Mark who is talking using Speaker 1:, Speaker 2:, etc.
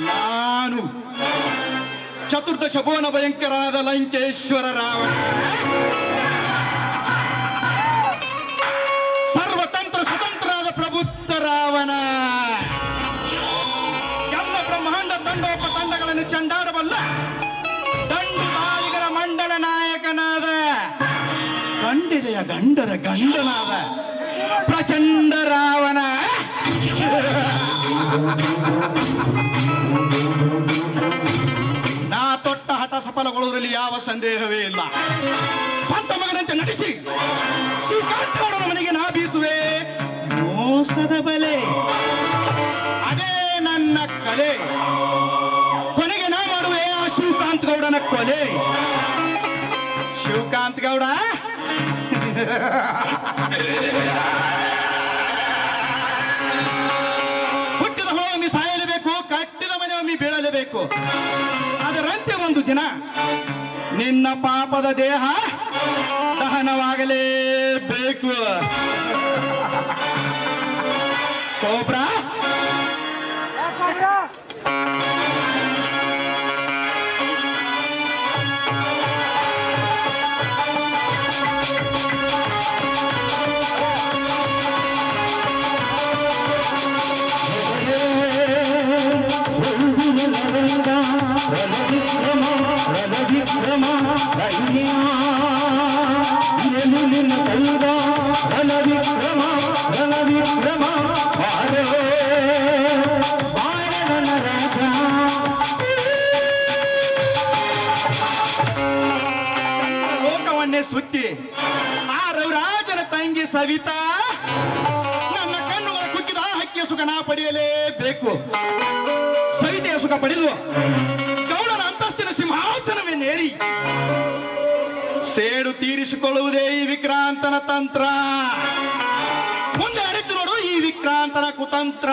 Speaker 1: ನಾನು ಚತುರ್ದಶ ಭುವನ ಭಯಂಕರನಾದ ಲಂಕೇಶ್ವರ ರಾವಣ, ಸರ್ವತಂತ್ರ ಸ್ವತಂತ್ರನಾದ ಪ್ರಭುಸ್ಥ ರಾವಣ, ಎಲ್ಲ ಬ್ರಹ್ಮಾಂಡ ತಂಡೋಪತಂಡಗಳನ್ನು ಚಂಡಾಡಬಲ್ಲ ದಂಡುದಾಳಿಗರ ಮಂಡಲ ನಾಯಕನಾದ, ಗಂಡಿದೆಯ ಗಂಡರ ಗಂಡನಾದ ಪ್ರಚಂಡ ರಾವಣ. ನಾ ತೊಟ್ಟ ಹಠ ಸಫಲಗೊಳ್ಳುವುದರಲ್ಲಿ ಯಾವ ಸಂದೇಹವೇ ಇಲ್ಲ. ಸ್ವಂತ ಮಗನಂತೆ ನಟಿಸಿ ಶ್ರೀಕಾಂತ್ ಗೌಡನ ಮನೆಗೆ ನಾ ಬೀಸುವೆ ಮೋಸದ ಬಲೆ. ಅದೇ ನನ್ನ ಕಲೆ. ಕೊನೆಗೆ ನಾ ಮಾಡುವೆ ಆ ಶಿವಕಾಂತ್ ಗೌಡನ ಕೊಲೆ. ಶಿವಕಾಂತ್ ಗೌಡ, ಹುಟ್ಟಿದ ಹೊಮ್ಮಿ ಸಾಯಲೇಬೇಕು, ಕಟ್ಟಿದ ಮನೆ ಒಮ್ಮೆ ಬೀಳಲೇಬೇಕು. ಅದರಂತೆ ಒಂದು ದಿನ ನಿನ್ನ ಪಾಪದ ದೇಹ ದಹನವಾಗಲೇಬೇಕು. ಕೋಬ್ರಾ, ಲೋಕವನ್ನೇ ಸುತ್ತಿ ಆ ರವಿರಾಜನ ತಂಗಿ ಸವಿತಾ ನನ್ನ ಕಣ್ಣುಗಳ ಕುಕ್ಕಿದ ಹಕ್ಕಿಯ ಸುಖ ನಾ ಪಡೆಯಲೇಬೇಕು. ಸವಿತೆಯ ಸುಖ ಪಡೆದು ಗೌಡನ ಅಂತಸ್ತಿನ ಸಿಂಹಾಸನವೇ ನೇರಿ ಸೇಡು ತೀರಿಸಿಕೊಳ್ಳುವುದೇ ಈ ವಿಕ್ರಾಂತನ ತಂತ್ರ. ಮುಂದೆ ಅರಿತು ನೋಡು ಈ ವಿಕ್ರಾಂತನ ಕುತಂತ್ರ.